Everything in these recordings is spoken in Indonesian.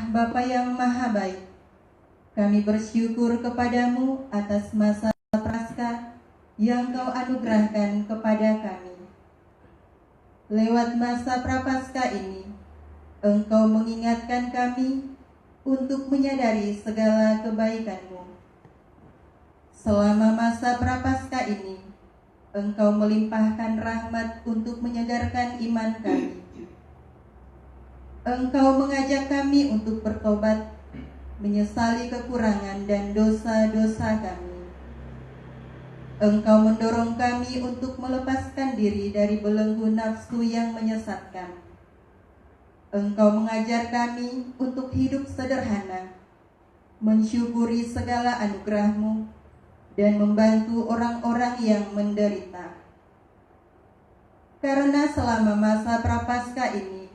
Allah Bapa yang Maha Baik, kami bersyukur kepadamu atas masa Prapaskah yang Kau anugerahkan kepada kami. Lewat masa Prapaskah ini, Engkau mengingatkan kami untuk menyadari segala kebaikan-Mu. Selama masa Prapaskah ini, Engkau melimpahkan rahmat untuk menyegarkan iman kami. Engkau mengajak kami untuk bertobat, menyesali kekurangan dan dosa-dosa kami. Engkau mendorong kami untuk melepaskan diri dari belenggu nafsu yang menyesatkan. Engkau mengajar kami untuk hidup sederhana, mensyukuri segala anugerah-Mu, dan membantu orang-orang yang menderita. Karena selama masa Prapaskah ini,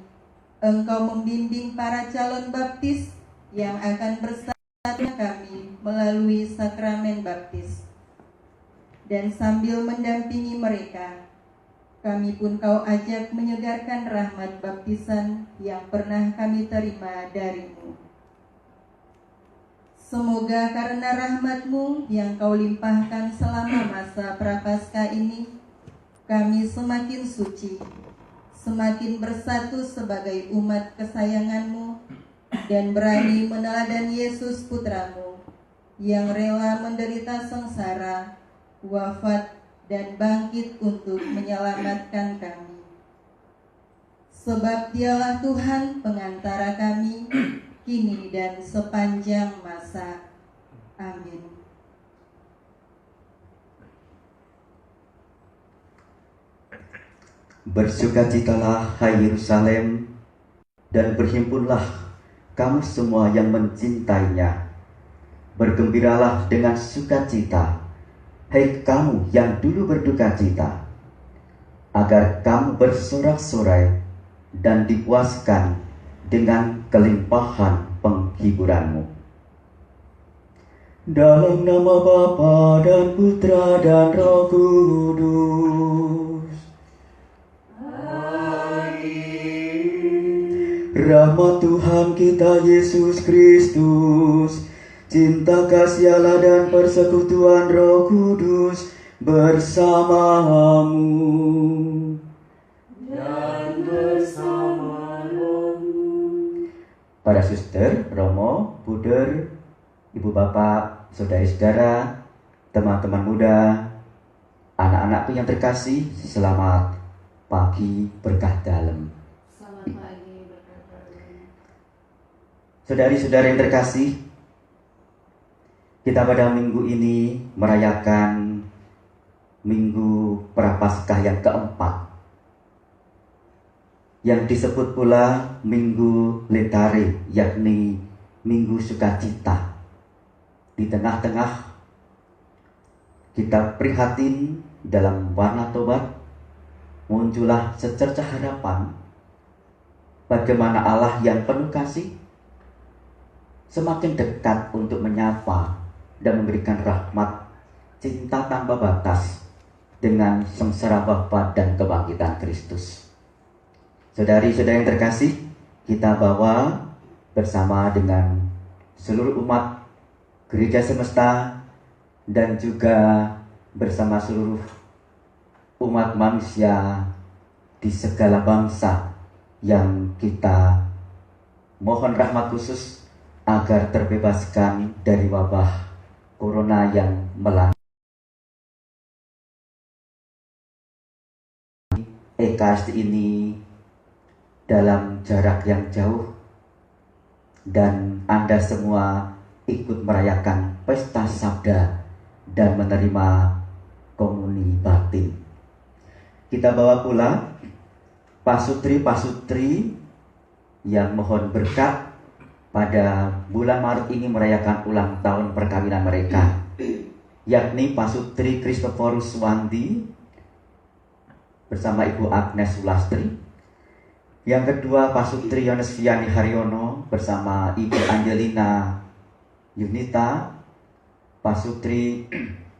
Engkau membimbing para calon baptis yang akan bersama kami melalui sakramen baptis. Dan sambil mendampingi mereka, kami pun Kau ajak menyegarkan rahmat baptisan yang pernah kami terima dari-Mu. Semoga karena rahmat-Mu yang Kau limpahkan selama masa Prapaskah ini, kami semakin suci, semakin bersatu sebagai umat kesayangan-Mu, dan berani meneladani Yesus Putra-Mu yang rela menderita sengsara, wafat, dan bangkit untuk menyelamatkan kami. Sebab Dialah Tuhan pengantara kami, kini dan sepanjang masa. Amin. Bersukacitalah, hai Yerusalem, dan berhimpunlah kamu semua yang mencintainya. Bergembiralah dengan sukacita, hai kamu yang dulu berduka cita, agar kamu bersorak-sorai dan dipuaskan dengan kelimpahan penghiburanmu. Dalam nama Bapa dan Putra dan Roh Kudus. Rahmat Tuhan kita Yesus Kristus, cinta kasih Allah dan persekutuan Roh Kudus bersamamu dan bersama rohmu. Para suster, romo, puder, ibu bapak, saudari-saudara, teman-teman muda, anak-anakku yang terkasih, selamat pagi berkah dalam. Saudari-saudari yang terkasih, kita pada minggu ini merayakan Minggu Prapaskah yang keempat, yang disebut pula Minggu Letare, yakni Minggu Sukacita. Di tengah-tengah kita prihatin dalam warna tobat, muncullah secercah harapan bagaimana Allah yang penuh kasih semakin dekat untuk menyapa dan memberikan rahmat, cinta tanpa batas dengan sengsara Bapa dan kebangkitan Kristus. Saudari-saudari yang terkasih, kita bawa bersama dengan seluruh umat gereja semesta dan juga bersama seluruh umat manusia di segala bangsa yang kita mohon rahmat khusus agar terbebaskan dari wabah corona yang melanda. Ekaristi ini dalam jarak yang jauh, dan Anda semua ikut merayakan pesta sabda dan menerima komuni batin. Kita bawa pula pasutri-pasutri yang mohon berkat pada bulan Maret ini merayakan ulang tahun perkawinan mereka, yakni Pasutri Christophorus Wandi bersama Ibu Agnes Sulastri. Yang kedua, Pasutri Yonesviani Haryono bersama Ibu Angelina Yunita. Pasutri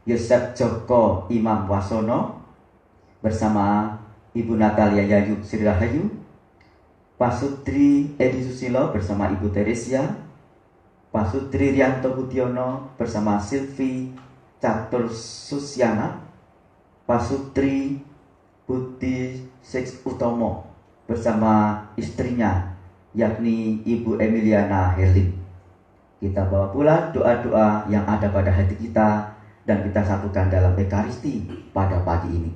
Yosef Joko Imam Wasono bersama Ibu Natalia Yayu Sri Rahayu. Pak Sutri Edi Susilo bersama Ibu Teresia, Pak Sutri Rianto Budiono bersama Silvi Catur Susiana, Pak Sutri Putih Seks Utomo bersama istrinya yakni Ibu Emiliana Herlin. Kita bawa pula doa-doa yang ada pada hati kita dan kita satukan dalam Ekaristi pada pagi ini.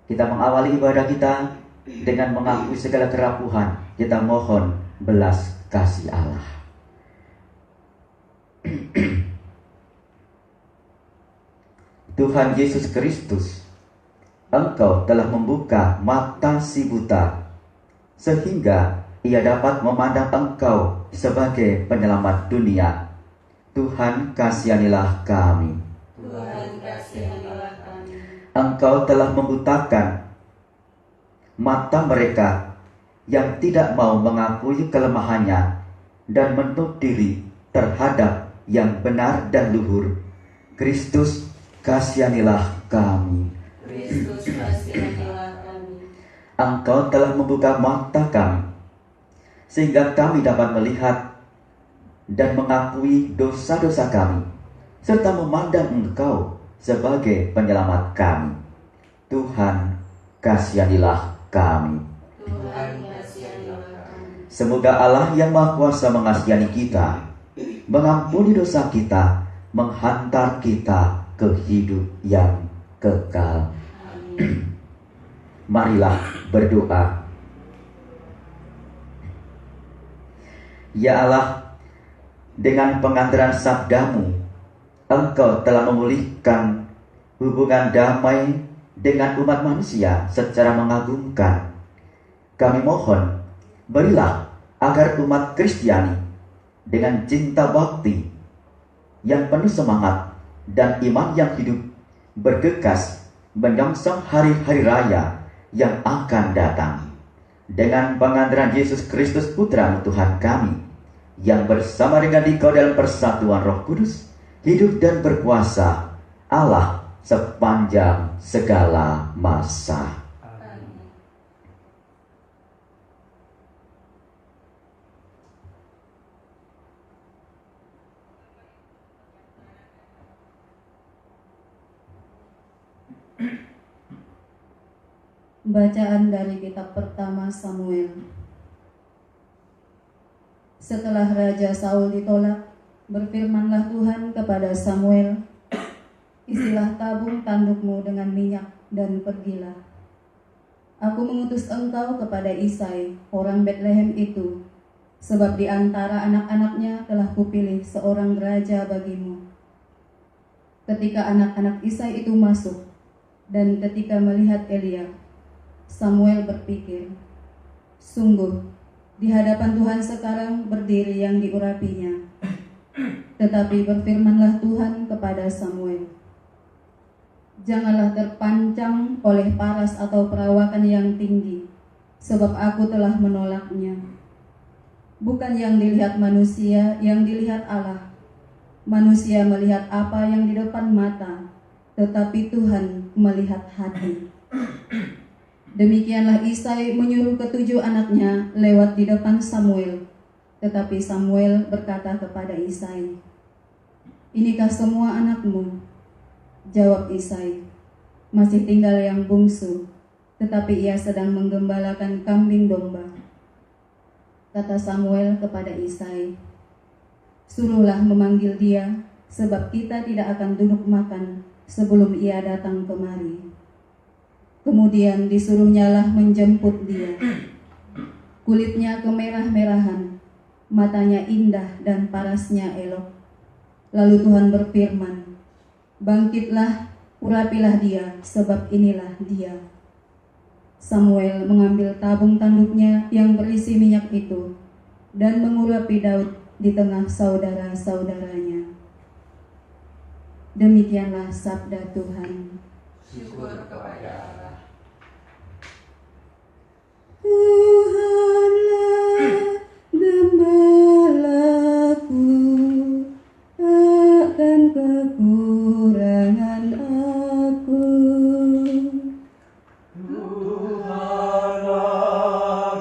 Kita mengawali ibadah kita dengan mengakui segala kerapuhan. Kita mohon belas kasih Allah. Tuhan Yesus Kristus, Engkau telah membuka mata si buta, sehingga ia dapat memandang Engkau sebagai penyelamat dunia. Tuhan, kasihanilah kami. Tuhan, kasihanilah kami. Engkau telah membutakan mata mereka yang tidak mau mengakui kelemahannya dan menutup diri terhadap yang benar dan luhur. Kristus, kasihanilah kami. Kristus, kasihanilah kami. Engkau telah membuka mata kami, sehingga kami dapat melihat dan mengakui dosa-dosa kami, serta memandang Engkau sebagai penyelamat kami. Tuhan, kasihanilah kami. Tuhan, kasihanilah kami. Semoga Allah yang Maha Kuasa mengasihani kita, mengampuni dosa kita, menghantar kita ke hidup yang kekal. Amin. Marilah berdoa. Ya Allah, dengan pengantaran sabdamu, Engkau telah memulihkan hubungan damai dengan umat manusia secara mengagumkan. Kami mohon, berilah agar umat Kristiani dengan cinta bakti yang penuh semangat dan iman yang hidup bergegas menyongsong hari-hari raya yang akan datang. Dengan pengantaran Yesus Kristus Putra Tuhan kami, yang bersama dengan Dikau dalam persatuan Roh Kudus, hidup dan berkuasa Allah sepanjang segala masa. Amin. Bacaan dari kitab pertama Samuel. Setelah Raja Saul ditolak, berfirmanlah Tuhan kepada Samuel, isilah tabung tandukmu dengan minyak dan pergilah. Aku mengutus engkau kepada Isai, orang Betlehem itu, sebab di antara anak-anaknya telah kupilih seorang raja bagimu. Ketika anak-anak Isai itu masuk, dan ketika melihat Elia, Samuel berpikir, sungguh di hadapan Tuhan sekarang berdiri yang diurapinya. Tetapi berfirmanlah Tuhan kepada Samuel, janganlah terpancang oleh paras atau perawakan yang tinggi, sebab aku telah menolaknya. Bukan yang dilihat manusia, yang dilihat Allah. Manusia melihat apa yang di depan mata, tetapi Tuhan melihat hati. Demikianlah Isai menyuruh ketujuh anaknya lewat di depan Samuel. Tetapi Samuel berkata kepada Isai, inikah semua anakmu? Jawab Isai, masih tinggal yang bungsu, tetapi ia sedang menggembalakan kambing domba. Kata Samuel kepada Isai, suruhlah memanggil dia, sebab kita tidak akan duduk makan sebelum ia datang kemari. Kemudian disuruhnyalah menjemput dia. Kulitnya kemerah-merahan, matanya indah dan parasnya elok. Lalu Tuhan berfirman, bangkitlah, urapilah dia, sebab inilah dia. Samuel mengambil tabung tanduknya yang berisi minyak itu dan mengurapi Daud di tengah saudara-saudaranya. Demikianlah sabda Tuhan. Syukur kepada Allah. Tuhanlah gembalaku, takkan kekurangan aku. Tuhanlah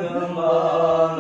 gembalaku,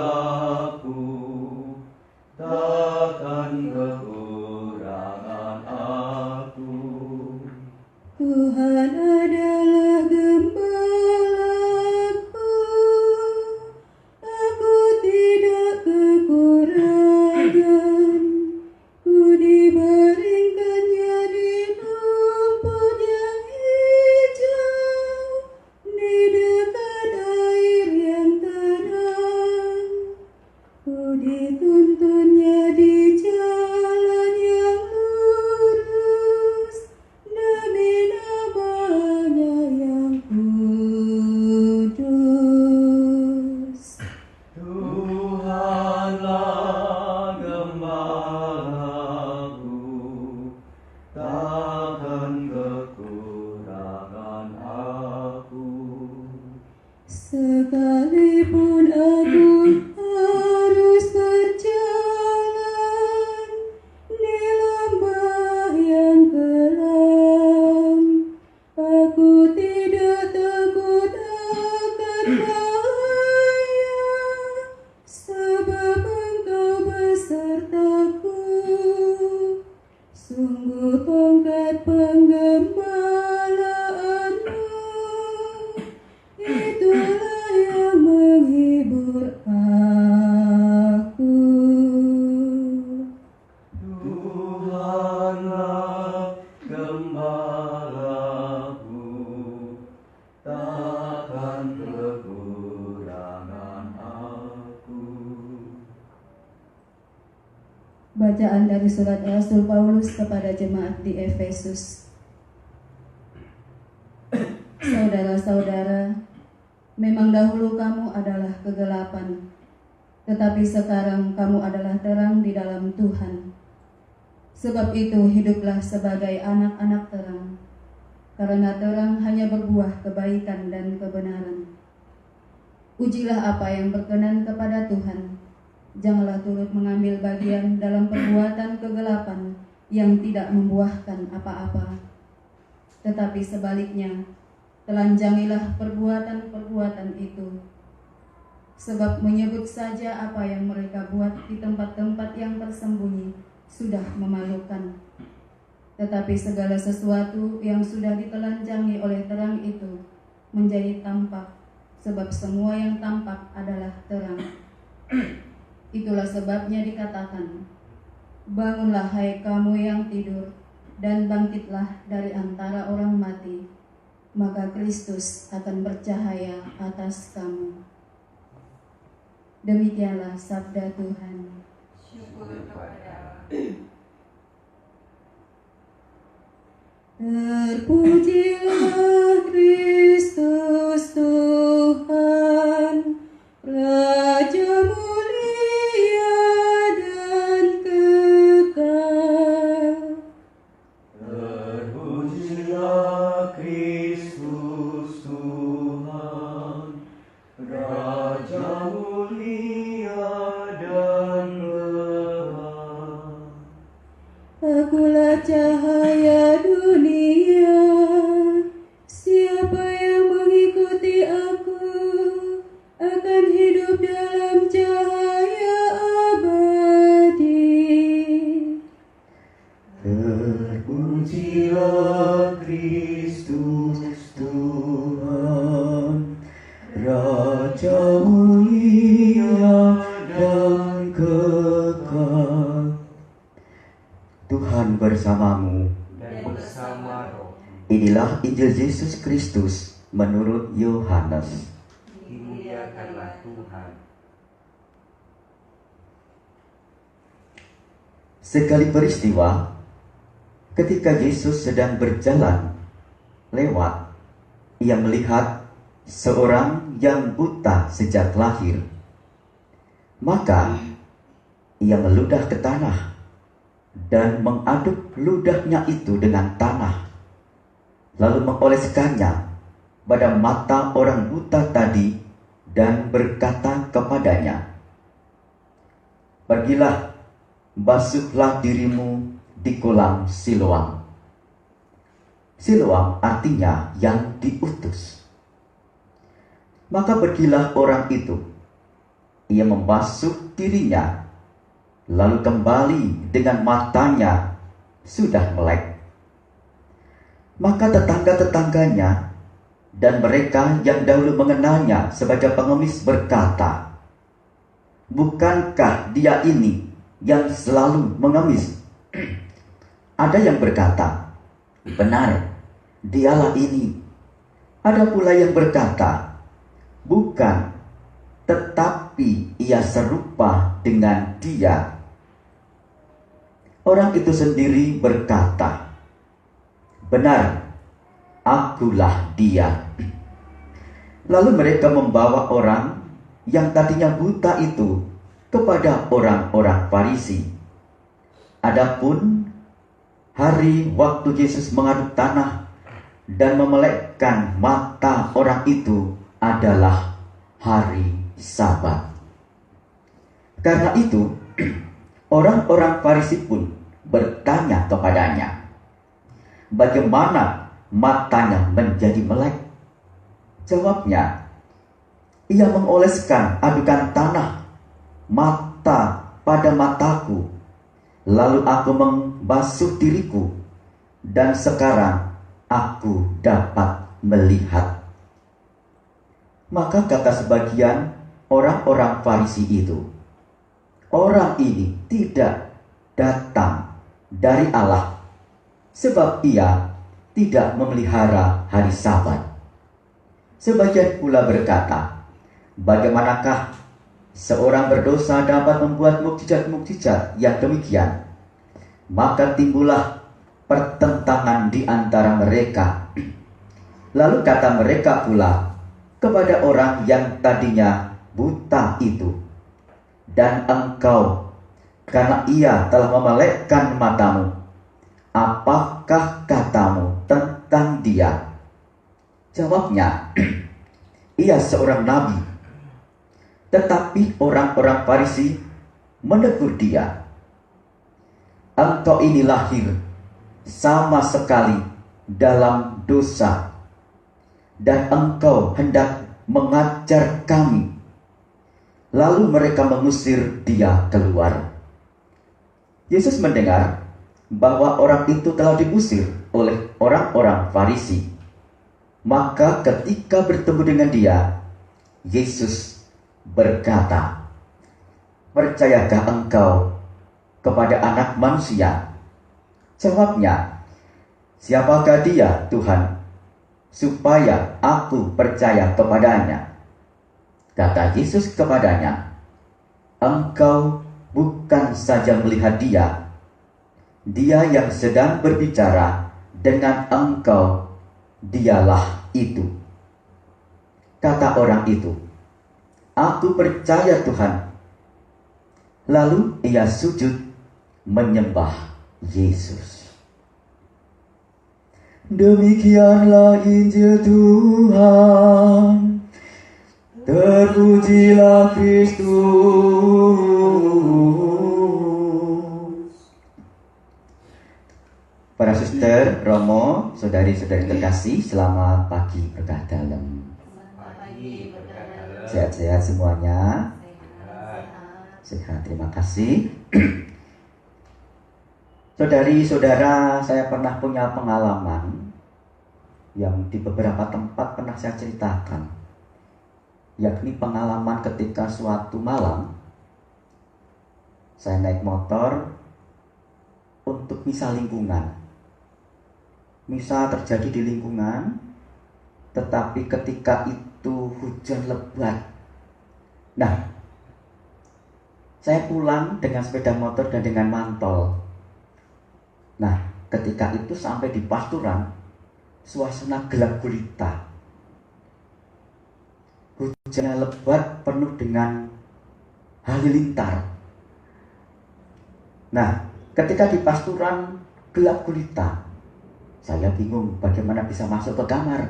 Bacaan dari surat Rasul Paulus kepada jemaat di Efesus. Saudara-saudara, memang dahulu kamu adalah kegelapan, tetapi sekarang kamu adalah terang di dalam Tuhan. Sebab itu hiduplah sebagai anak-anak terang, karena terang hanya berbuah kebaikan dan kebenaran. Ujilah apa yang berkenan kepada Tuhan. Janganlah turut mengambil bagian dalam perbuatan kegelapan yang tidak membuahkan apa-apa. Tetapi sebaliknya, telanjangilah perbuatan-perbuatan itu. Sebab menyebut saja apa yang mereka buat di tempat-tempat yang tersembunyi sudah memalukan. Tetapi segala sesuatu yang sudah ditelanjangi oleh terang itu menjadi tampak, sebab semua yang tampak adalah terang. Itulah sebabnya dikatakan, bangunlah hai kamu yang tidur, dan bangkitlah dari antara orang mati, maka Kristus akan bercahaya atas kamu. Demikianlah sabda Tuhan. Syukur kepada Allah. Terpujilah Kristus Tuhan, Raja mulia dan kekal. Terpujilah Kristus Tuhan, Raja mulia dan kekal. Akulah cahaya dunia, siapa yang mengikuti aku akan hidup dalam cahaya abadi. Terpujilah Kristus Tuhan, Raja mulia dan kekal. Tuhan bersamamu. Dan bersama roh. Inilah Injil Yesus Kristus menurut Yohanes. Dimuliakanlah Tuhan. Sekali peristiwa, ketika Yesus sedang berjalan lewat, ia melihat seorang yang buta sejak lahir. Maka ia meludah ke tanah dan mengaduk ludahnya itu dengan tanah, lalu mengoleskannya pada mata orang buta tadi dan berkata kepadanya, "Pergilah, basuhlah dirimu di kolam Siloam." Siloam artinya yang diutus. Maka pergilah orang itu. Ia membasuh dirinya, lalu kembali dengan matanya sudah melek. Maka tetangga-tetangganya dan mereka yang dahulu mengenalnya sebagai pengemis berkata, "Bukankah dia ini yang selalu mengemis?" Ada yang berkata, "Benar, dialah ini." Ada pula yang berkata, "Bukan, tetapi ia serupa dengan dia." Orang itu sendiri berkata, "Benar, akulah dia." Lalu mereka membawa orang yang tadinya buta itu kepada orang-orang Farisi. Adapun hari waktu Yesus mengaduk tanah dan memelekkan mata orang itu adalah hari Sabat. Karena itu, orang-orang Farisi pun bertanya kepadanya, bagaimana matanya menjadi melek? Jawabnya, "Ia mengoleskan adukan tanah mata pada mataku, lalu aku membasuh diriku, dan sekarang aku dapat melihat." Maka kata sebagian orang-orang Farisi itu, "Orang ini tidak datang dari Allah, sebab ia tidak memelihara hari Sabat." Sebagian pula berkata, "Bagaimanakah seorang berdosa dapat membuat mukjizat-mukjizat yang demikian, maka timbullah pertentangan di antara mereka. Lalu kata mereka pula kepada orang yang tadinya buta itu, dan engkau, karena ia telah memelekkan matamu, apakah katamu tentang dia? Jawabnya, ia seorang nabi. Tetapi orang-orang Farisi menegur dia, engkau ini lahir sama sekali dalam dosa, dan engkau hendak mengajar kami. Lalu mereka mengusir dia keluar. Yesus mendengar bahwa orang itu telah diusir oleh orang-orang Farisi. Maka ketika bertemu dengan dia, Yesus berkata, percayakah engkau kepada Anak Manusia? Jawabnya, siapakah dia, Tuhan, supaya aku percaya kepadanya? Kata Yesus kepadanya, engkau bukan saja melihat dia, dia yang sedang berbicara dengan engkau, dialah itu. Kata orang itu, aku percaya Tuhan. Lalu ia sujud menyembah Yesus. Demikianlah Injil Tuhan. Terpujilah Kristus. Para suster, Romo, saudari-saudari terkasih, selamat pagi berkah dalam. Sehat-sehat semuanya. Sehat, terima kasih. Saudari-saudara, saya pernah punya pengalaman yang di beberapa tempat pernah saya ceritakan, yakni pengalaman ketika suatu malam saya naik motor untuk misa lingkungan. Misa terjadi di lingkungan, tetapi ketika itu hujan lebat. Nah, saya pulang dengan sepeda motor dan dengan mantol. Nah, ketika itu sampai di pasturan, suasana gelap gulita. Hujannya lebat penuh dengan halilintar. Nah, ketika di pasturan gelap gulita, saya bingung bagaimana bisa masuk ke kamar.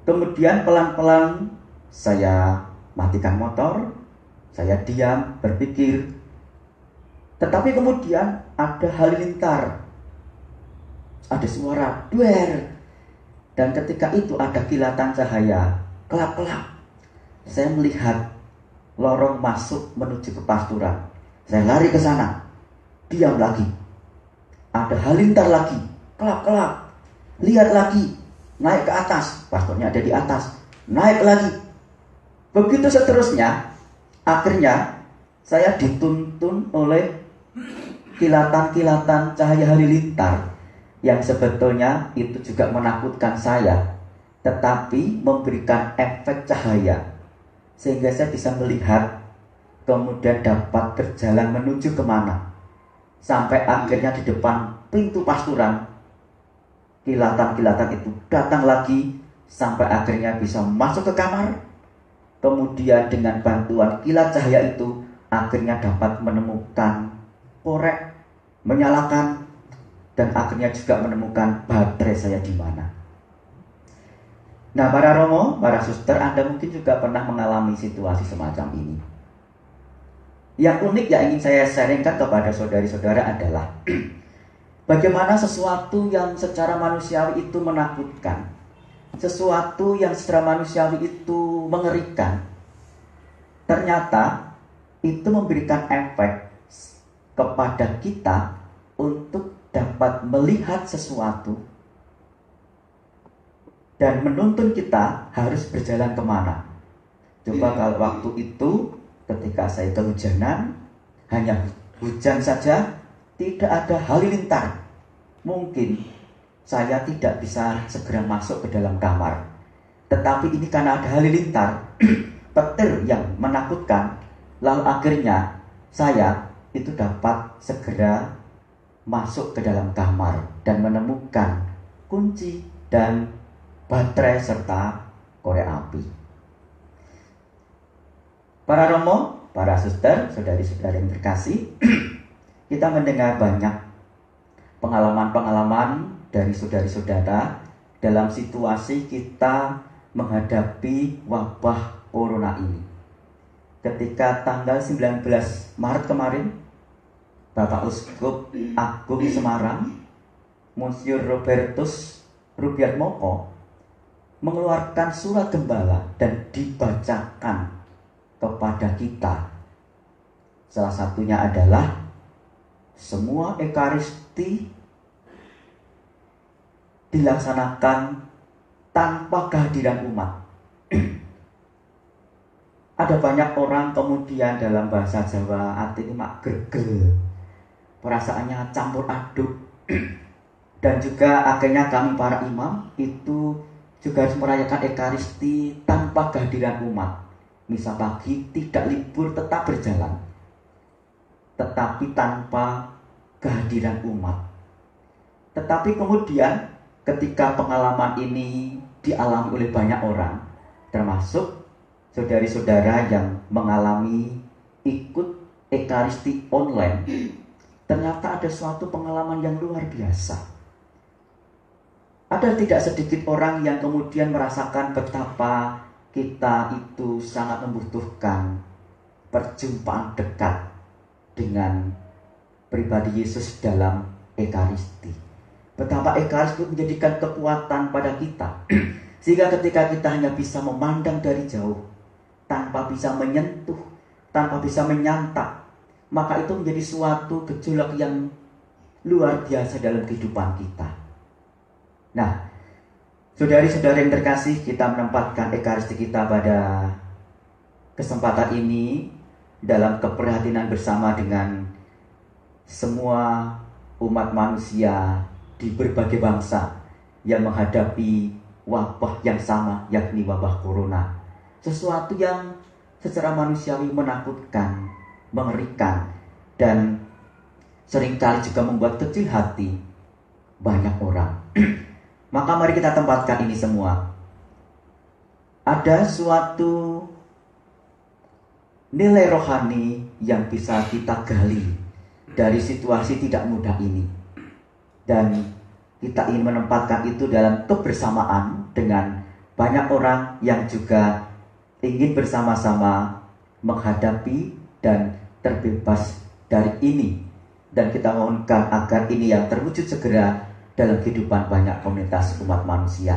Kemudian pelan-pelan saya matikan motor, saya diam, berpikir. Tetapi kemudian ada halilintar, ada suara duer, dan ketika itu ada kilatan cahaya, kelap-kelap. Saya melihat lorong masuk menuju ke pasturan. Saya lari ke sana, diam lagi. Ada halilintar lagi, kelap-kelap. Lihat lagi, naik ke atas, pastornya ada di atas, naik lagi. Begitu seterusnya. Akhirnya saya dituntun oleh kilatan-kilatan cahaya halilintar yang sebetulnya itu juga menakutkan saya, tetapi memberikan efek cahaya sehingga saya bisa melihat, kemudian dapat berjalan menuju kemana. Sampai akhirnya di depan pintu pasturan, kilatan-kilatan itu datang lagi sampai akhirnya bisa masuk ke kamar. Kemudian dengan bantuan kilat cahaya itu akhirnya dapat menemukan korek, menyalakan, dan akhirnya juga menemukan baterai saya di mana. Nah, para Romo, para suster, Anda mungkin juga pernah mengalami situasi semacam ini. Yang unik yang ingin saya sharingkan kepada saudari-saudara adalah bagaimana sesuatu yang secara manusiawi itu menakutkan, sesuatu yang secara manusiawi itu mengerikan, ternyata itu memberikan efek kepada kita untuk dapat melihat sesuatu dan menuntun kita harus berjalan kemana. Coba kalau waktu itu ketika saya kehujanan, hanya hujan saja, tidak ada halilintar, mungkin saya tidak bisa segera masuk ke dalam kamar. Tetapi ini karena ada halilintar, petir yang menakutkan, lalu akhirnya saya itu dapat segera masuk ke dalam kamar dan menemukan kunci dan baterai serta korek api. Para romo, para suster, saudari-saudari yang terkasih, kita mendengar banyak pengalaman-pengalaman dari saudari-saudara dalam situasi kita menghadapi wabah corona ini. Ketika tanggal 19 Maret kemarin, Bapak Uskup Agung Semarang, Monsignor Robertus Rubiatmoko, mengeluarkan surat gembala dan dibacakan kepada kita. Salah satunya adalah semua Ekaristi dilaksanakan tanpa kehadiran umat. Ada banyak orang kemudian dalam bahasa Jawa artinya mak gergel, perasaannya campur aduk. Dan juga akhirnya kami para imam itu juga harus merayakan Ekaristi tanpa kehadiran umat. Misa pagi tidak libur, tetap berjalan, tetapi tanpa kehadiran umat. Tetapi kemudian ketika pengalaman ini dialami oleh banyak orang, termasuk saudari-saudara yang mengalami ikut Ekaristi online, ternyata ada suatu pengalaman yang luar biasa. Ada tidak sedikit orang yang kemudian merasakan betapa kita itu sangat membutuhkan perjumpaan dekat dengan pribadi Yesus dalam Ekaristi. Betapa Ekaristi menjadikan kekuatan pada kita, sehingga ketika kita hanya bisa memandang dari jauh, tanpa bisa menyentuh, tanpa bisa menyantap, maka itu menjadi suatu gejolak yang luar biasa dalam kehidupan kita. Nah, saudari-saudari yang terkasih, kita menempatkan Ekaristi kita pada kesempatan ini dalam keprihatinan bersama dengan semua umat manusia di berbagai bangsa yang menghadapi wabah yang sama, yakni wabah corona. Sesuatu yang secara manusiawi menakutkan, mengerikan, dan seringkali juga membuat kecil hati banyak orang. Maka mari kita tempatkan ini semua. Ada suatu nilai rohani yang bisa kita gali dari situasi tidak mudah ini. Dan kita ingin menempatkan itu dalam kebersamaan dengan banyak orang yang juga ingin bersama-sama menghadapi dan terbebas dari ini. Dan kita mohonkan agar ini yang terwujud segera dalam kehidupan banyak komunitas umat manusia.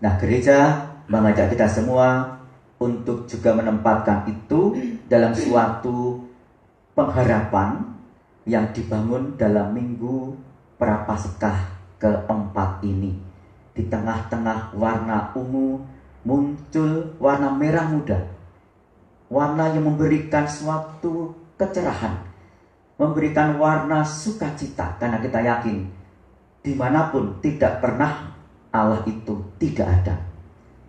Nah, gereja mengajak kita semua untuk juga menempatkan itu dalam suatu pengharapan yang dibangun dalam minggu Prapaskah keempat ini. Di tengah-tengah warna ungu muncul warna merah muda, warna yang memberikan suatu kecerahan, memberikan warna sukacita, karena kita yakin dimanapun tidak pernah Allah itu tidak ada.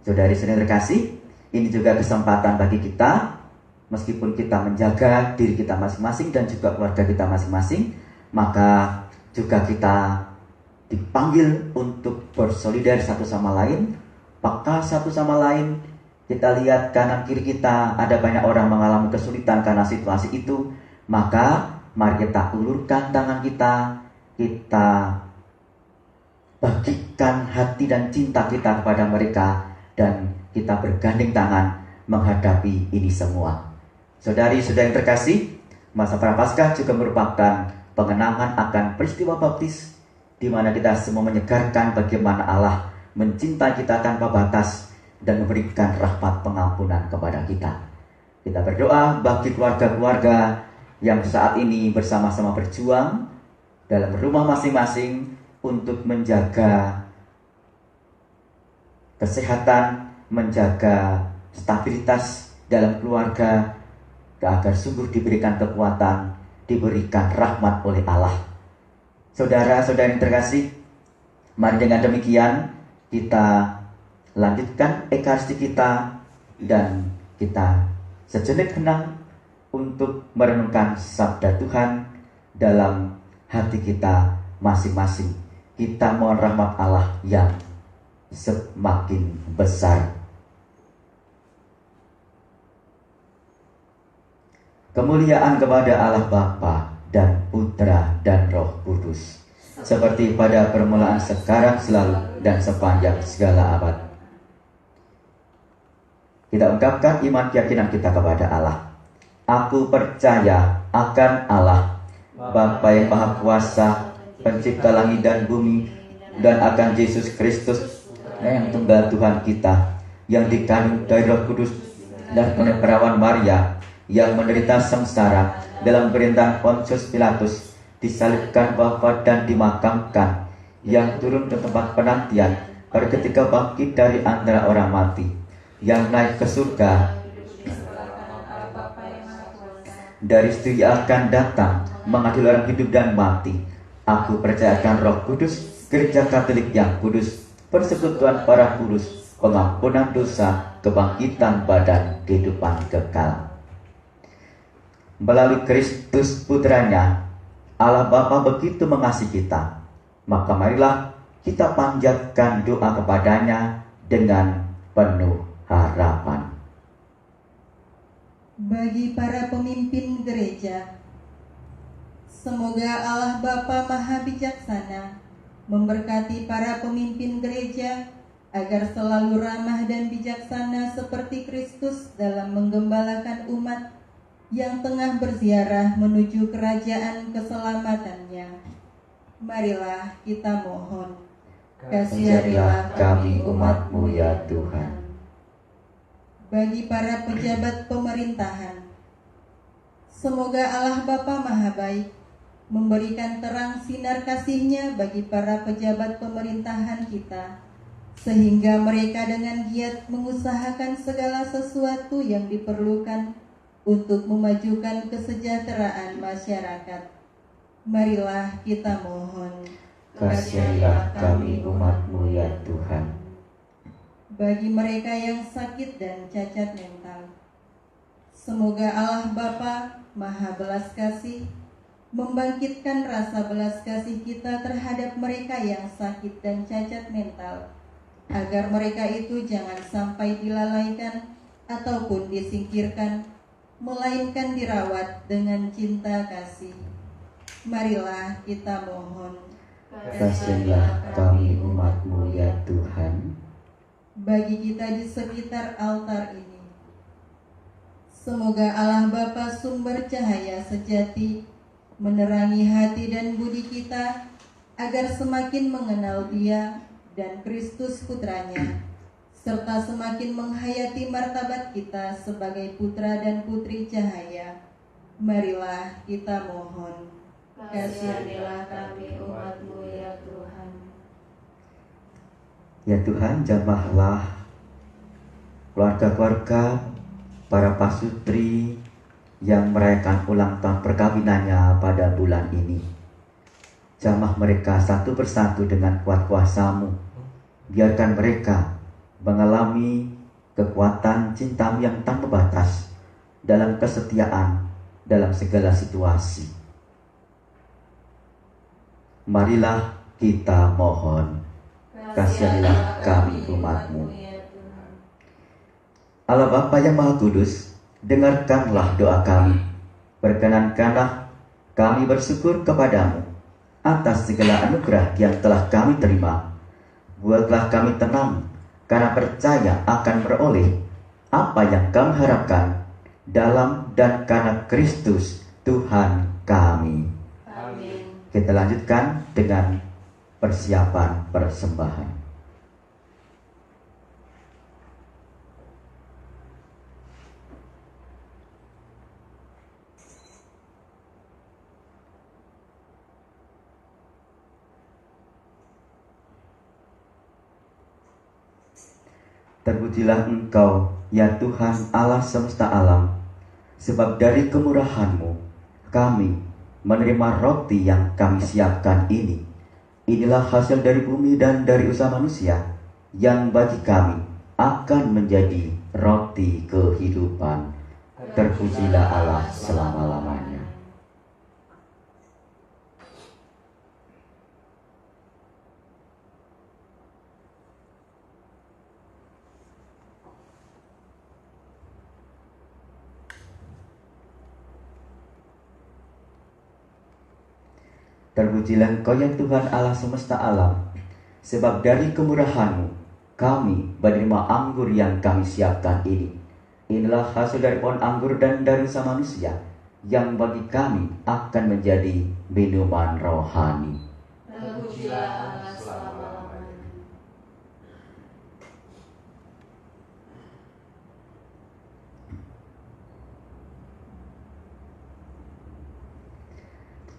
Saudari-saudari terkasih, ini juga kesempatan bagi kita, meskipun kita menjaga diri kita masing-masing dan juga keluarga kita masing-masing, maka juga kita dipanggil untuk bersolidar satu sama lain, peka satu sama lain. Kita lihat kanan kiri kita, ada banyak orang mengalami kesulitan karena situasi itu, maka mari kita ulurkan tangan kita, kita bagikan hati dan cinta kita kepada mereka, dan kita bergandeng tangan menghadapi ini semua. Saudari-saudari yang terkasih, masa Prapaskah juga merupakan pengenangan akan peristiwa baptis, di mana kita semua menyegarkan bagaimana Allah mencintai kita tanpa batas dan memberikan rahmat pengampunan kepada kita. Kita berdoa bagi keluarga-keluarga yang saat ini bersama-sama berjuang dalam rumah masing-masing untuk menjaga kesehatan, menjaga stabilitas dalam keluarga, agar sungguh diberikan kekuatan, diberikan rahmat oleh Allah. Saudara-saudari yang terkasih, mari dengan demikian kita lanjutkan Ekaristi kita dan kita sejenak henang untuk merenungkan sabda Tuhan dalam hati kita masing-masing. Kita mohon rahmat Allah yang semakin besar. Kemuliaan kepada Allah Bapa dan Putra dan Roh Kudus, seperti pada permulaan, sekarang, selalu, dan sepanjang segala abad. Kita ungkapkan iman keyakinan kita kepada Allah. Aku percaya akan Allah, Bapa yang Maha Kuasa, Pencipta langit dan bumi, dan akan Yesus Kristus, yang tunggal Tuhan kita, yang dikandung dari Roh Kudus dan oleh perawan Maria, yang menderita sengsara dalam pemerintahan Pontius Pilatus, disalibkan, wafat dan dimakamkan, yang turun ke tempat penantian pada ketika bangkit dari antara orang mati, yang naik ke surga, dari situ ia akan datang mengadili orang hidup dan mati. Aku percayakan Roh Kudus, Gereja Katolik yang kudus, persekutuan para kudus, pengampunan dosa, kebangkitan badan, kehidupan kekal. Melalui Kristus Putranya, Allah Bapa begitu mengasihi kita, maka marilah kita panjatkan doa kepadanya dengan penuh harapan. Bagi para pemimpin gereja, semoga Allah Bapa Maha Bijaksana memberkati para pemimpin gereja agar selalu ramah dan bijaksana seperti Kristus dalam menggembalakan umat yang tengah berziarah menuju kerajaan keselamatannya. Marilah kita mohon, Kasihanilah kami umat-Mu ya Tuhan. Bagi para pejabat pemerintahan, semoga Allah Bapa Maha Baik memberikan terang sinar kasih-Nya bagi para pejabat pemerintahan kita, sehingga mereka dengan giat mengusahakan segala sesuatu yang diperlukan untuk memajukan kesejahteraan masyarakat. Marilah kita mohon, Kasihanilah kami umat-Mu ya Tuhan. bagi mereka yang sakit dan cacat mental, semoga Allah Bapa Maha Belas Kasih membangkitkan rasa belas kasih kita terhadap mereka yang sakit dan cacat mental, agar mereka itu jangan sampai dilalaikan ataupun disingkirkan, melainkan dirawat dengan cinta kasih. Marilah kita mohon, Kasihanilah kami umat-Mu ya Tuhan. bagi kita di sekitar altar ini, semoga Allah Bapa sumber cahaya sejati menerangi hati dan budi kita, agar semakin mengenal Dia dan Kristus Putranya, serta semakin menghayati martabat kita sebagai putra dan putri cahaya. Marilah kita mohon, Kasihanilah kami umat-Mu ya Tuhan. Ya Tuhan, jamahlah keluarga-keluarga para pasutri yang merayakan ulang tahun perkawinannya pada bulan ini. Jamah mereka satu persatu dengan kuat kuasa-Mu. Biarkan mereka mengalami kekuatan cinta-Mu yang tanpa batas dalam kesetiaan dalam segala situasi. Marilah kita mohon, kasihanilah kami umat-Mu. Allah Bapa yang Maha Kudus, dengarkanlah doa kami. Perkenankanlah kami bersyukur kepadamu atas segala anugerah yang telah kami terima. Buatlah kami tenang karena percaya akan beroleh apa yang kami harapkan dalam dan karena Kristus Tuhan kami. Amin. Kita lanjutkan dengan persiapan persembahan. Terpujilah Engkau, ya Tuhan Allah semesta alam, sebab dari kemurahan-Mu kami menerima roti yang kami siapkan ini. Inilah hasil dari bumi dan dari usaha manusia, yang bagi kami akan menjadi roti kehidupan. Terpujilah Allah selama-lamanya. Terpujilah Engkau ya Tuhan Allah semesta alam, sebab dari kemurahan-Mu kami menerima anggur yang kami siapkan ini. Inilah hasil dari pohon anggur dan dari usaha manusia, yang bagi kami akan menjadi minuman rohani. Terpujilah Allah selama-lamanya.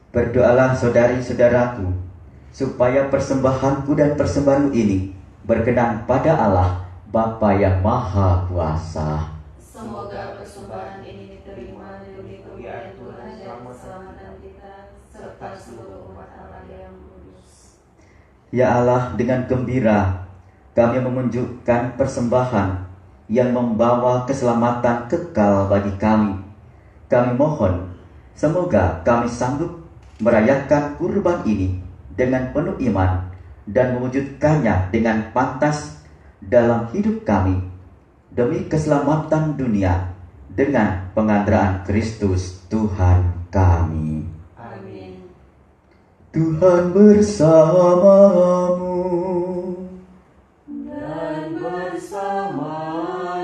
Berdoalah saudari-saudaraku, supaya persembahanku dan persembahanmu ini berkenan pada Allah, Bapa yang Maha Kuasa. Semoga persembahan ini diterima demi kemuliaan Tuhan dan keselamatan kita, serta seluruh umat Allah yang kudus. Ya Allah, dengan gembira kami menunjukkan persembahan yang membawa keselamatan kekal bagi kami. Kami mohon, semoga kami sanggup merayakan kurban ini dengan penuh iman dan mewujudkannya dengan pantas dalam hidup kami demi keselamatan dunia dengan pengantaraan Kristus Tuhan kami. Amin. Tuhan bersamamu. Dan bersama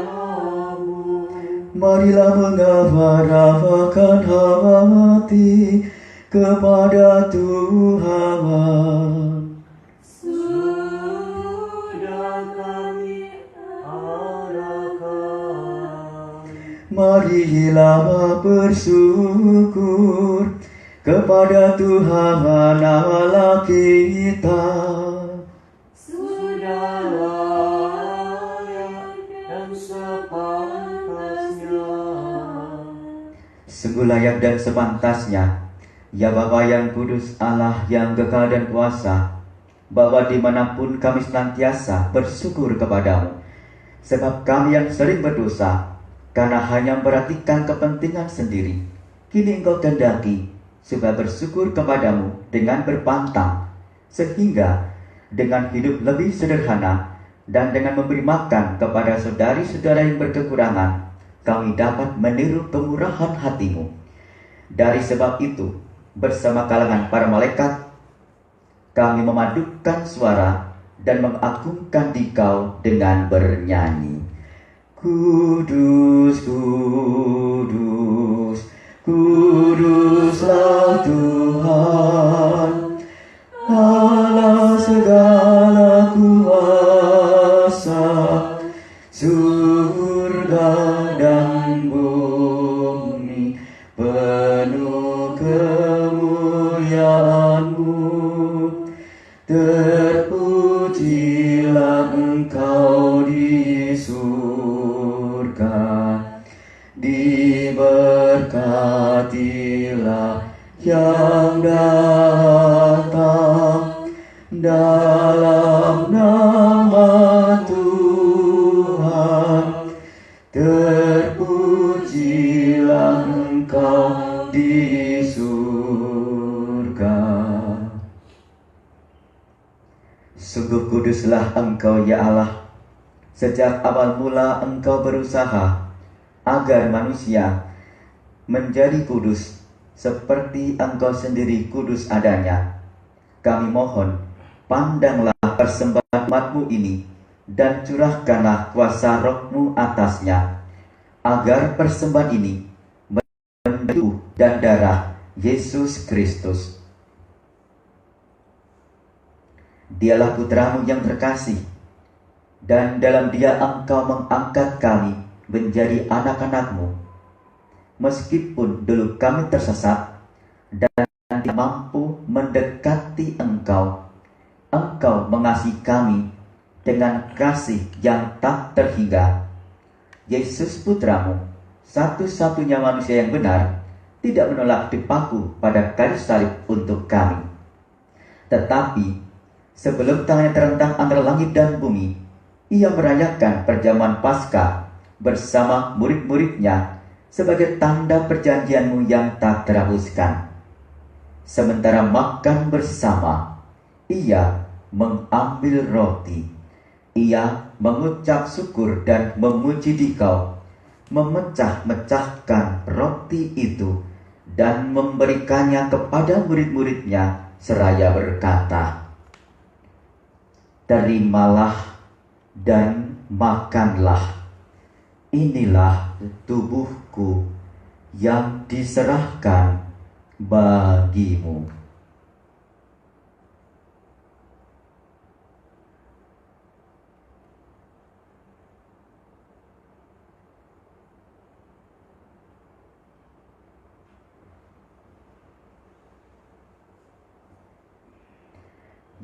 rohmu. Marilah mengabarkan hati kepada Tuhan. Sudah kami arahkan. Marilah bersyukur kepada Tuhan Allah kita. Sudah layak dan sepantasnya. Sungguh layak dan sepantasnya, ya Bapa yang kudus, Allah yang kekal dan kuasa, bahwa dimanapun kami senantiasa bersyukur kepadamu, sebab kami yang sering berdosa, karena hanya memperhatikan kepentingan sendiri, kini Engkau kehendaki supaya bersyukur kepadamu dengan berpantang, sehingga dengan hidup lebih sederhana dan dengan memberi makan kepada saudari-saudara yang berkekurangan, kami dapat meniru kemurahan hati-Mu. Dari sebab itu, bersama kalangan para malaikat, kami memadukan suara dan mengagungkan Dikau dengan bernyanyi. Kudus, kudus, kuduslah Tuhan, Allah segala kuasa, surga dan bumi penuh kemuliaan-Mu. Terpujilah Engkau di surga, diberkatilah yang datang dalam nama Tuhan. Terpujilah Engkau di surga. Sungguh kuduslah Engkau ya Allah. Sejak awal mula Engkau berusaha agar manusia menjadi kudus seperti Engkau sendiri kudus adanya. Kami mohon, pandanglah persembahan umat-Mu ini dan curahkanlah kuasa Roh-Mu atasnya, agar persembahan ini menjadi tubuh dan darah Yesus Kristus. Dialah putra-Mu yang terkasih, dan dalam Dia Engkau mengangkat kami menjadi anak-anak-Mu. Meskipun dulu kami tersesat dan tidak mampu mendekati Engkau, Engkau mengasihi kami dengan kasih yang tak terhingga. Yesus putra-Mu, satu-satunya manusia yang benar, tidak menolak dipaku pada kayu salib untuk kami. Tetapi sebelum tangannya terentang antara langit dan bumi, Ia merayakan perjamuan Paskah bersama murid-muridnya sebagai tanda perjanjianmu yang tak terhapuskan. Sementara makan bersama, ia mengambil roti. Ia mengucap syukur dan memuji Dikau, memecah-mecahkan roti itu dan memberikannya kepada murid-muridnya seraya berkata, "Terimalah dan makanlah. Inilah tubuhku yang diserahkan bagimu."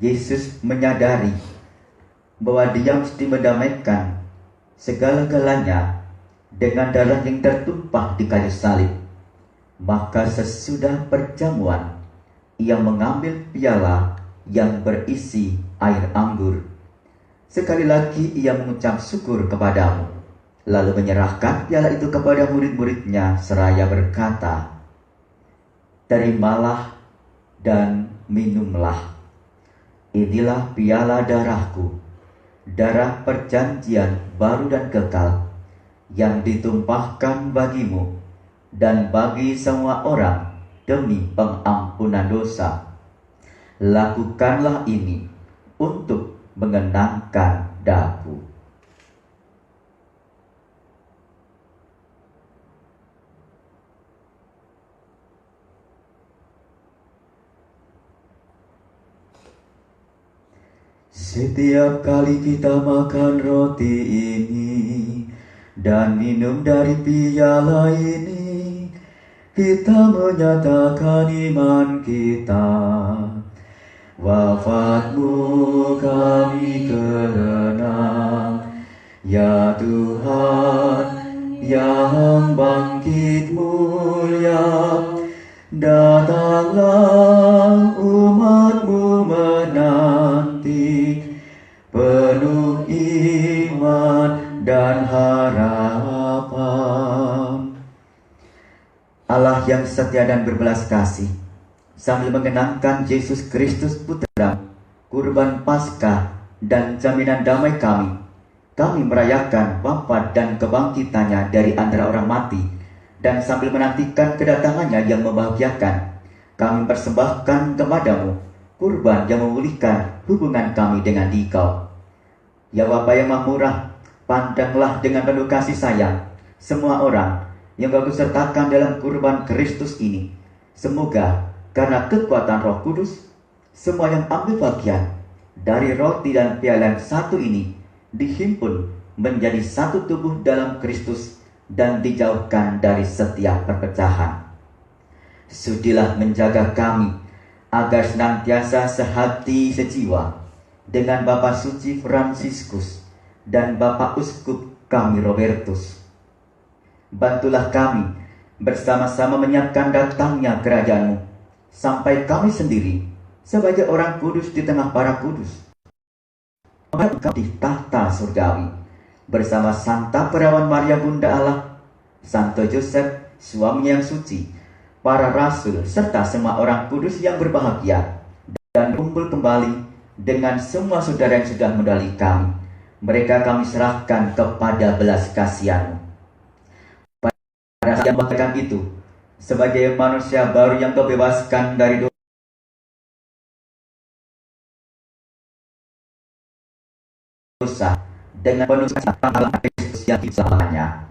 Yesus menyadari bahwa dia mesti mendamaikan segala-galanya dengan darah yang tertumpah di kayu salib. Maka sesudah perjamuan, ia mengambil piala yang berisi air anggur. Sekali lagi ia mengucap syukur kepadamu, lalu menyerahkan piala itu kepada murid-muridnya seraya berkata, "Terimalah dan minumlah. Inilah piala darahku, darah perjanjian baru dan kekal, yang ditumpahkan bagimu dan bagi semua orang demi pengampunan dosa. Lakukanlah ini untuk mengenangkan daku." Setiap kali kita makan roti ini dan minum dari piala ini, kita menyatakan iman kita. Wafatmu kami kenang, ya Tuhan yang bangkit mulia. Datanglah umatmu menanti, penuh iman dan harapan. Allah yang setia dan berbelas kasih, sambil mengenangkan Yesus Kristus Putra, kurban Paskah dan jaminan damai kami merayakan wafat dan kebangkitannya dari antara orang mati, dan sambil menantikan kedatangannya yang membahagiakan, kami persembahkan kepadamu kurban yang memulihkan hubungan kami dengan Dikau. Ya Bapa yang Maha Murah, pandanglah dengan penuh kasih sayang semua orang yang Kau sertakan dalam kurban Kristus ini. Semoga karena kekuatan Roh Kudus, semua yang ambil bagian dari roti dan piala yang satu ini dihimpun menjadi satu tubuh dalam Kristus dan dijauhkan dari setiap perpecahan. Sudilah menjaga kami agar senantiasa sehati sejiwa dengan Bapak Suci Fransiskus dan Bapak Uskup kami Robertus. Bantulah kami bersama-sama menyiapkan datangnya kerajaan-Mu, sampai kami sendiri sebagai orang kudus di tengah para kudus Engkau di tahta surgawi bersama Santa Perawan Maria Bunda Allah, Santo Joseph suaminya yang suci, para rasul serta semua orang kudus yang berbahagia, dan kumpul kembali dengan semua saudara yang sudah mendahului kami. Mereka kami serahkan kepada belas kasihan-Mu. Pada saat yang bahkan itu, sebagai manusia baru yang Kau bebaskan dari dosa dengan penuh Allah Kristus yang disamakannya,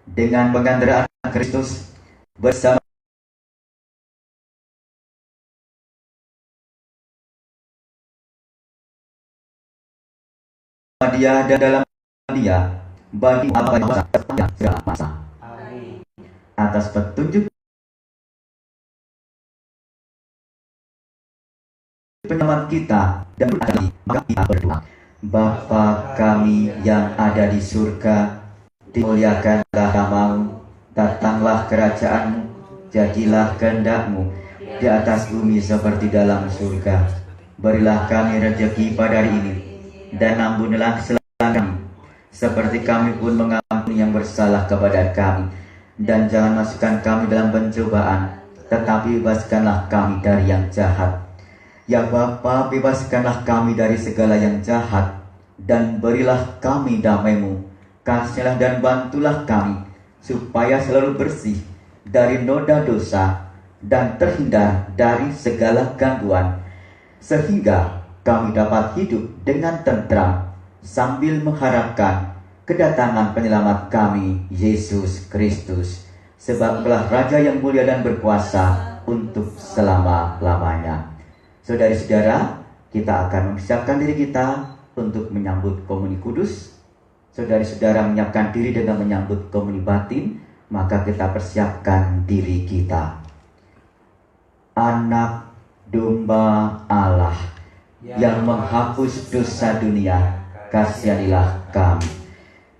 dengan pengantaraan Kristus bersama Dia dan dalam Dia bagi apa yang segala masa. Atas petunjuk penyelamat kita dan kali maka kita berdoa. Bapa kami yang ada di surga, dimuliakanlah namamu, datanglah kerajaan-Mu, jadilah kehendak-Mu di atas bumi seperti dalam surga. Berilah kami rezeki pada hari ini, dan ampunilah kesalahan kami, seperti kami pun mengampuni yang bersalah kepada kami. Dan jangan masukkan kami dalam pencobaan, tetapi bebaskanlah kami dari yang jahat. Ya Bapa, bebaskanlah kami dari segala yang jahat, dan berilah kami damai-Mu. Kasihilah dan bantulah kami, supaya selalu bersih dari noda dosa, dan terhindar dari segala gangguan, sehingga kami dapat hidup dengan tentram, sambil mengharapkan kedatangan penyelamat kami, Yesus Kristus. Sebab Engkaulah Raja yang mulia dan berkuasa untuk selama-lamanya. Saudari-saudara, kita akan mempersiapkan diri kita untuk menyambut komuni kudus. Saudari-saudara menyiapkan diri dengan menyambut komuni batin, maka kita persiapkan diri kita. Anak domba Allah yang menghapus dosa dunia, kasihanilah kami.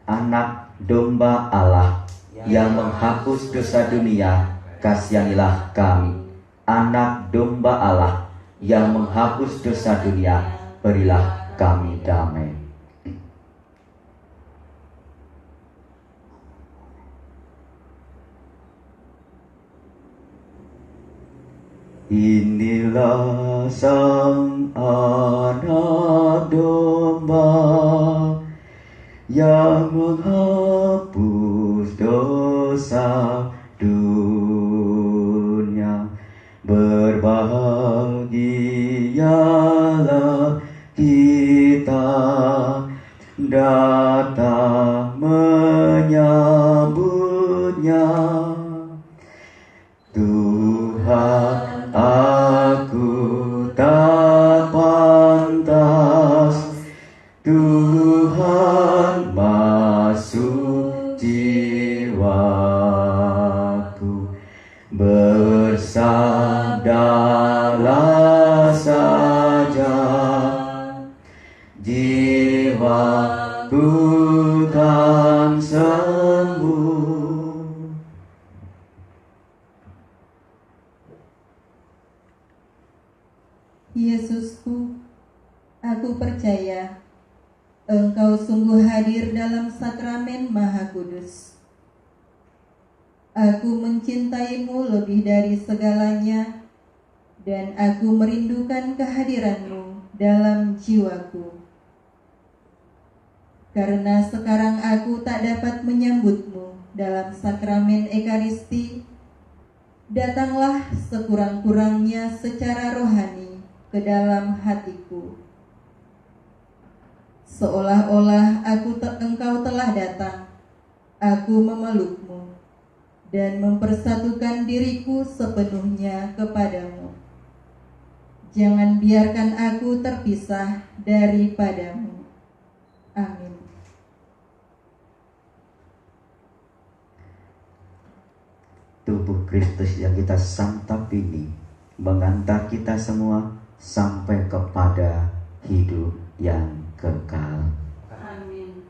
Anak domba Allah yang menghapus dosa dunia, kasihanilah kami. Anak domba Allah yang menghapus dosa dunia, berilah kami damai. Inilah sang anak domba yang menghapus dosa dunia. Berbahagialah kita datang menyambutnya. Tuhan, aku tak pantas, Tuhan masuk jiwaku. Bersabdalah saja, jiwaku kan sembuh. Yesusku, aku percaya Engkau sungguh hadir dalam sakramen Maha Kudus. Aku mencintaimu lebih dari segalanya, dan aku merindukan kehadiranmu dalam jiwaku. Karena sekarang aku tak dapat menyambutmu dalam sakramen Ekaristi, datanglah sekurang-kurangnya secara rohani ke dalam hatiku. Seolah-olah engkau telah datang, aku memelukmu dan mempersatukan diriku sepenuhnya kepadamu. Jangan biarkan aku terpisah daripadamu. Amin. Tubuh Kristus yang kita santap ini mengantar kita semua sampai kepada hidup yang kekal. Amin.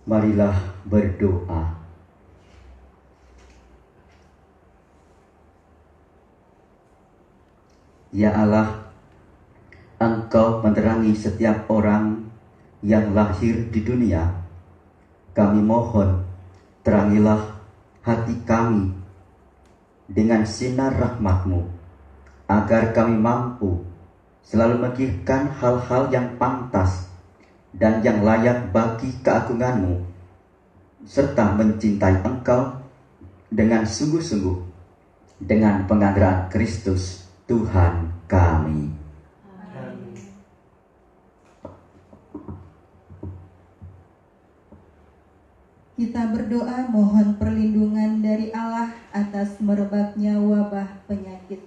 Marilah berdoa. Ya Allah, Engkau menerangi setiap orang yang lahir di dunia. Kami mohon, terangilah hati kami dengan sinar rahmat-Mu, agar kami mampu selalu memikirkan hal-hal yang pantas dan yang layak bagi keagungan-Mu, serta mencintai Engkau dengan sungguh-sungguh, dengan pengandaran Kristus Tuhan kami. Amin. Kita berdoa mohon perlindungan dari Allah atas merebaknya wabah penyakit.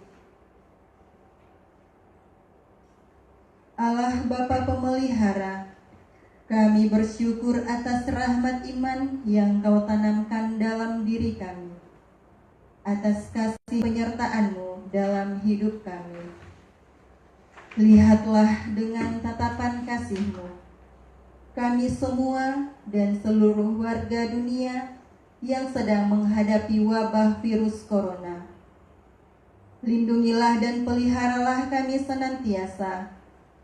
Allah Bapa Pemelihara, kami bersyukur atas rahmat iman yang Kau tanamkan dalam diri kami, atas kasih penyertaan-Mu dalam hidup kami. Lihatlah dengan tatapan kasih-Mu kami semua dan seluruh warga dunia yang sedang menghadapi wabah virus corona. Lindungilah dan peliharalah kami senantiasa,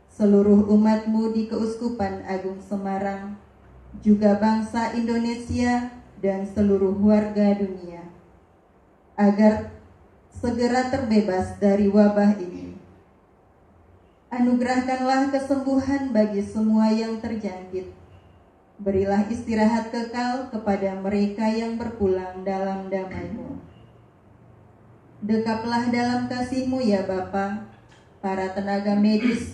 seluruh umat-Mu di Keuskupan Agung Semarang, juga bangsa Indonesia dan seluruh warga dunia, agar segera terbebas dari wabah ini. Anugerahkanlah kesembuhan bagi semua yang terjangkit. Berilah istirahat kekal kepada mereka yang berpulang dalam damai-Mu. Dekaplah dalam kasih-Mu ya Bapa, para tenaga medis,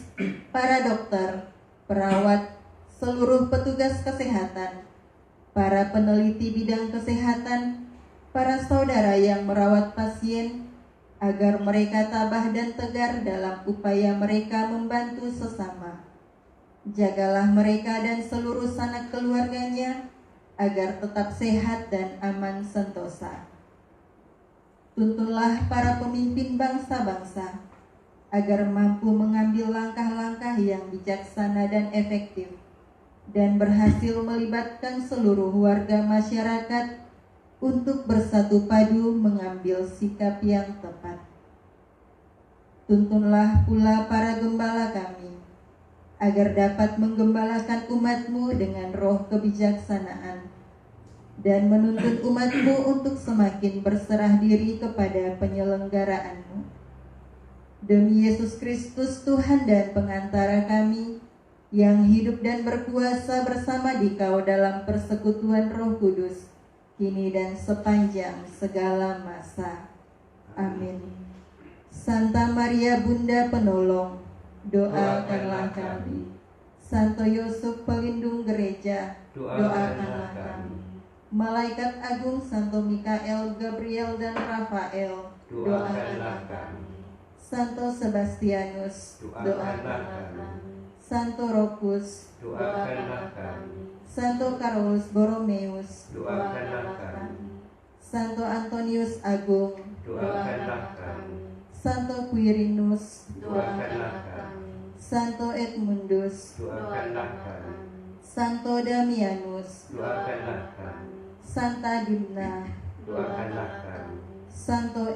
para dokter, perawat, seluruh petugas kesehatan, para peneliti bidang kesehatan, para saudara yang merawat pasien, agar mereka tabah dan tegar dalam upaya mereka membantu sesama. Jagalah mereka dan seluruh sanak keluarganya, agar tetap sehat dan aman sentosa. Tuntunlah para pemimpin bangsa-bangsa, agar mampu mengambil langkah-langkah yang bijaksana dan efektif, dan berhasil melibatkan seluruh warga masyarakat untuk bersatu padu mengambil sikap yang tepat. Tuntunlah pula para gembala kami, agar dapat menggembalakan umat-Mu dengan roh kebijaksanaan, dan menuntun umat-Mu untuk semakin berserah diri kepada penyelenggaraan-Mu. Demi Yesus Kristus Tuhan dan pengantara kami, yang hidup dan berkuasa bersama Dikau dalam persekutuan Roh Kudus, kini dan sepanjang segala masa. Amin. Santa Maria Bunda Penolong, doakanlah kami. Santo Yusuf Pelindung Gereja, doakanlah kami. Malaikat Agung Santo Mikael, Gabriel, dan Rafael, doakanlah kami. Santo Sebastianus, doakanlah kami. Santo Rufus, Doakanlah kami. Santo Carolus Borromeus, Doakanlah kami. Santo Antonius Agung, Doakanlah kami. Santo Quirinus, Doakanlah kami. Santo Edmundus, Doakanlah kami. Santo Damianus, Doakanlah kami. Santa Dimna, Doakanlah kami. Santo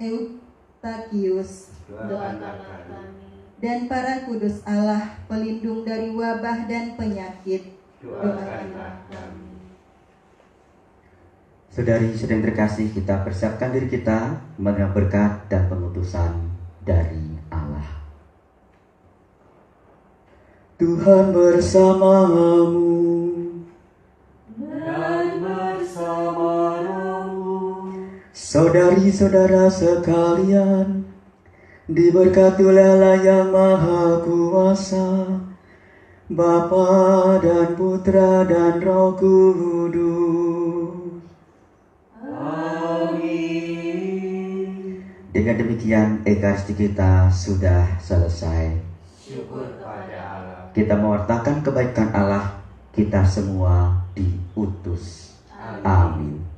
Eustachius, Doakanlah kami. dan para kudus Allah, pelindung dari wabah dan penyakit, Doakanlah kami. Saudari-saudari terkasih, kita persiapkan diri kita menerima berkat dan pengutusan dari Allah. Tuhan bersamamu. Dan bersama rohmu. Saudari-saudara sekalian, diberkati oleh Allah yang Maha Kuasa, Bapa dan Putra dan Roh Kudus. Amin. Dengan demikian, Ekaristi kita sudah selesai. Syukur pada Allah. Kita mewartakan kebaikan Allah, kita semua diutus. Amin. Amin.